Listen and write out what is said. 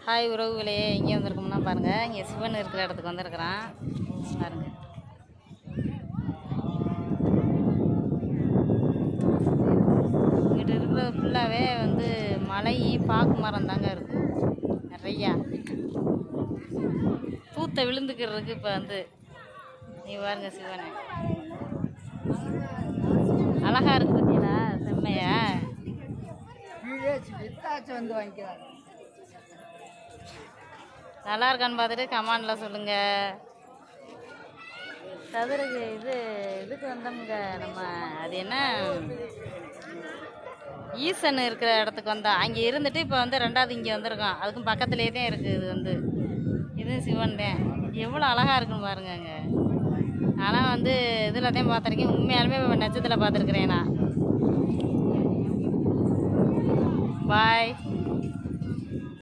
Hi உறவுகளே, எங்கே வந்திருக்கோம்னா பாருங்கள், இங்கே சிவன் இருக்கிற இடத்துக்கு வந்திருக்கிறான் பாருங்கள். இங்கிட்ட இருக்கிறது ஃபுல்லாகவே வந்து மலை பாக்கு மரம் தாங்க இருக்குது. நிறையா தூத்த விழுந்துக்கிறதுக்கு இப்போ வந்து நீ பாருங்க சிவனை அழகா இருக்கு பார்த்தீங்களா, செம்மையா வந்து வாங்கிக்கிறாங்க. நல்லா இருக்கான்னு பார்த்துட்டு கமெண்டில் சொல்லுங்கள். சதுரகு இதுக்கு வந்தோம்ங்க நம்ம, அது என்ன ஈசன் இருக்கிற இடத்துக்கு வந்தோம். அங்கே இருந்துட்டு இப்போ வந்து ரெண்டாவது இங்கே வந்திருக்கோம். அதுக்கும் பக்கத்துலேயே தான் இருக்குது. இது வந்து இதுவும் சிவன் தான். எவ்வளோ அழகாக இருக்குன்னு பாருங்கங்க. ஆனால் வந்து இதில் தான் பார்த்துருக்கேன். உண்மையாலுமே நட்சத்திரத்தில் பார்த்துருக்குறேன் நான். பாய்.